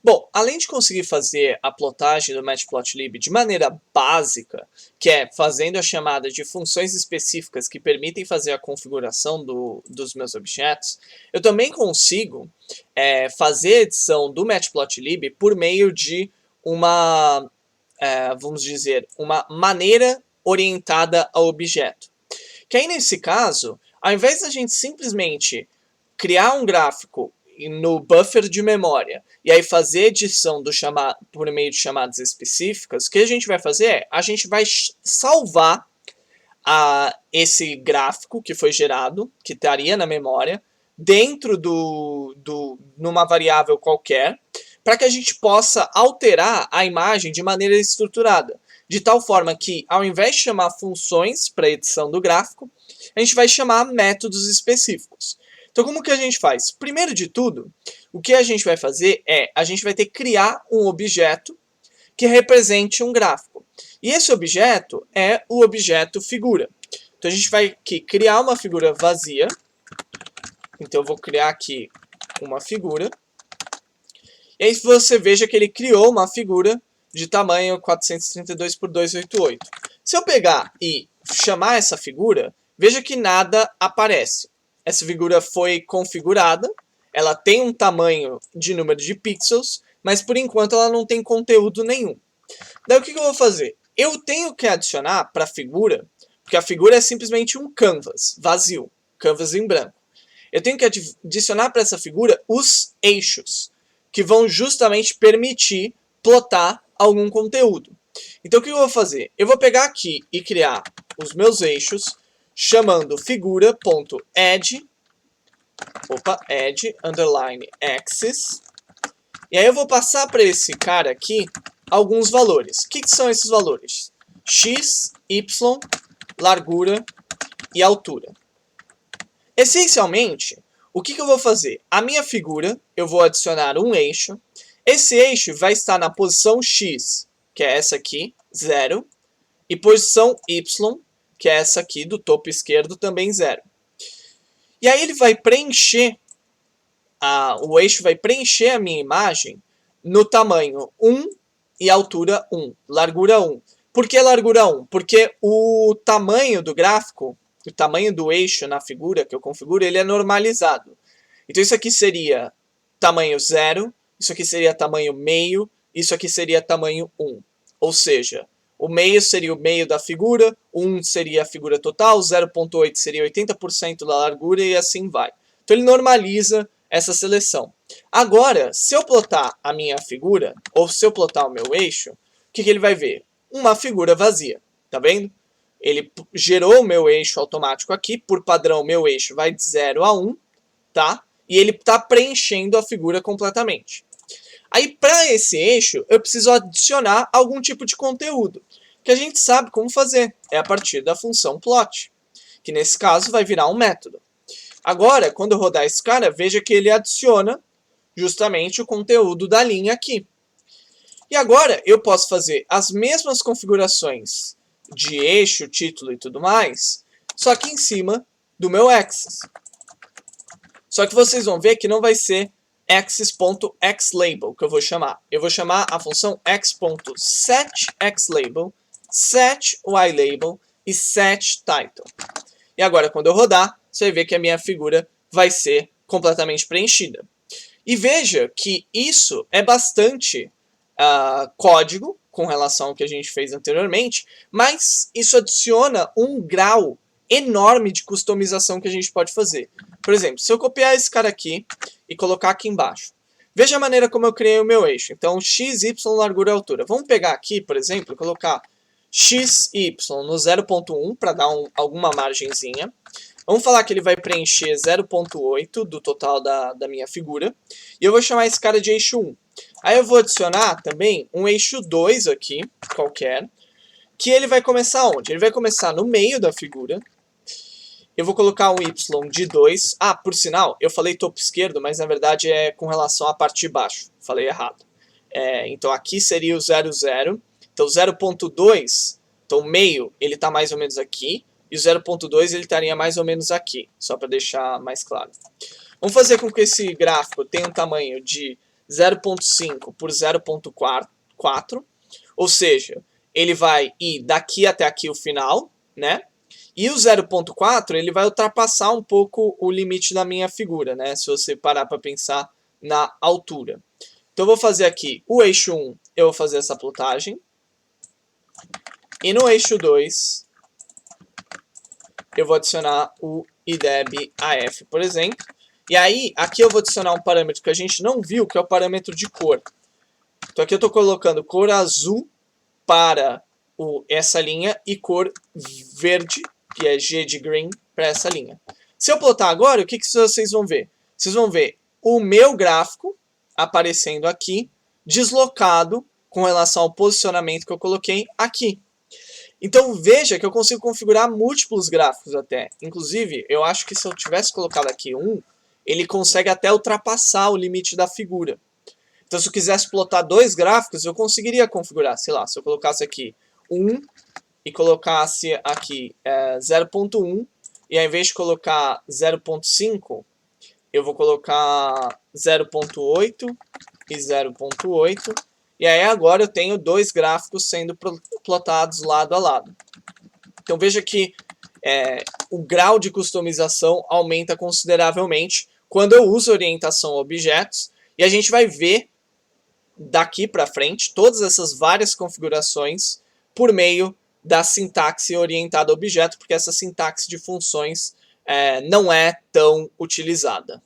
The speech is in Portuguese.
Bom, além de conseguir fazer a plotagem do Matplotlib de maneira básica, que é fazendo a chamada de funções específicas que permitem fazer a configuração dos meus objetos, eu também consigo fazer a edição do Matplotlib por meio de uma, vamos dizer, uma maneira orientada ao objeto. Que aí, nesse caso, ao invés da gente simplesmente criar um gráfico no buffer de memória e aí fazer edição por meio de chamadas específicas, o que a gente vai fazer é, a gente vai salvar esse gráfico que foi gerado, que estaria na memória, dentro numa variável qualquer, para que a gente possa alterar a imagem de maneira estruturada, de tal forma que, ao invés de chamar funções para edição do gráfico, a gente vai chamar métodos específicos. Então, como que a gente faz? Primeiro de tudo, o que a gente vai fazer é, a gente vai ter que criar um objeto que represente um gráfico. E esse objeto é o objeto figura. Então, a gente vai aqui criar uma figura vazia. Então, eu vou criar aqui uma figura. E aí você veja que ele criou uma figura de tamanho 432 por 288. Se eu pegar e chamar essa figura, veja que nada aparece. Essa figura foi configurada, ela tem um tamanho de número de pixels, mas por enquanto ela não tem conteúdo nenhum. Daí o que eu vou fazer? Eu tenho que adicionar para a figura, porque a figura é simplesmente um canvas vazio, canvas em branco. Eu tenho que adicionar para essa figura os eixos, que vão justamente permitir plotar algum conteúdo. Então o que eu vou fazer? Eu vou pegar aqui e criar os meus eixos, chamando figura.add, underline axis, e aí eu vou passar para esse cara aqui alguns valores. O que são esses valores? X, Y, largura e altura. Essencialmente, o que eu vou fazer? A minha figura, eu vou adicionar um eixo. Esse eixo vai estar na posição X, que é essa aqui, 0, e posição Y, que é essa aqui do topo esquerdo, também 0. E aí ele vai preencher, o eixo vai preencher a minha imagem no tamanho 1 e altura 1, largura 1. Por que largura 1? Porque o tamanho do gráfico, o tamanho do eixo na figura que eu configuro, ele é normalizado. Então isso aqui seria tamanho 0, isso aqui seria tamanho meio, isso aqui seria tamanho 1. Ou seja, o meio seria o meio da figura, 1 seria a figura total, 0.8 seria 80% da largura e assim vai. Então ele normaliza essa seleção. Agora, se eu plotar a minha figura, ou se eu plotar o meu eixo, o que ele vai ver? Uma figura vazia, tá vendo? Ele gerou o meu eixo automático aqui, por padrão o meu eixo vai de 0 a 1, tá? E ele está preenchendo a figura completamente. Aí, para esse eixo, eu preciso adicionar algum tipo de conteúdo, que a gente sabe como fazer. É a partir da função plot, que nesse caso vai virar um método. Agora, quando eu rodar esse cara, veja que ele adiciona justamente o conteúdo da linha aqui. E agora, eu posso fazer as mesmas configurações de eixo, título e tudo mais, só que em cima do meu axis. Só que vocês vão ver que não vai ser axis.xlabel que eu vou chamar. Eu vou chamar a função x.setXlabel, setYlabel e setTitle. E agora, quando eu rodar, você vai ver que a minha figura vai ser completamente preenchida. E veja que isso é bastante código com relação ao que a gente fez anteriormente, mas isso adiciona um grau enorme de customização que a gente pode fazer. Por exemplo, se eu copiar esse cara aqui e colocar aqui embaixo, veja a maneira como eu criei o meu eixo. Então, x, y, largura e altura. Vamos pegar aqui, por exemplo, e colocar x, y no 0.1 para dar alguma margenzinha. Vamos falar que ele vai preencher 0.8 do total da minha figura. E eu vou chamar esse cara de eixo 1. Aí eu vou adicionar também um eixo 2 aqui, qualquer, que ele vai começar onde? Ele vai começar no meio da figura. Eu vou colocar um y de 2. Ah, por sinal, eu falei topo esquerdo, mas na verdade é com relação à parte de baixo. Falei errado. Então aqui seria o 0, 0. Então 0.2, então o meio, ele está mais ou menos aqui. E o 0.2 ele estaria mais ou menos aqui, só para deixar mais claro. Vamos fazer com que esse gráfico tenha um tamanho de 0.5 por 0.4, ou seja, ele vai ir daqui até aqui o final, né? E o 0.4 ele vai ultrapassar um pouco o limite da minha figura, né? Se você parar para pensar na altura. Então eu vou fazer aqui o eixo 1, eu vou fazer essa plotagem. E no eixo 2, eu vou adicionar o IDEB-AF, por exemplo. E aí, aqui eu vou adicionar um parâmetro que a gente não viu, que é o parâmetro de cor. Então aqui eu estou colocando cor azul para essa linha e cor verde, que é G de green, para essa linha. Se eu plotar agora, o que vocês vão ver? Vocês vão ver o meu gráfico aparecendo aqui, deslocado com relação ao posicionamento que eu coloquei aqui. Então veja que eu consigo configurar múltiplos gráficos até. Inclusive, eu acho que se eu tivesse colocado aqui um, ele consegue até ultrapassar o limite da figura. Então se eu quisesse plotar dois gráficos, eu conseguiria configurar. Sei lá, se eu colocasse aqui 1 e colocasse aqui 0.1, e ao invés de colocar 0.5, eu vou colocar 0.8 e 0.8. E aí agora eu tenho dois gráficos sendo plotados lado a lado. Então veja que o grau de customização aumenta consideravelmente quando eu uso orientação a objetos. E a gente vai ver daqui para frente todas essas várias configurações por meio da sintaxe orientada a objeto, porque essa sintaxe de funções não é tão utilizada.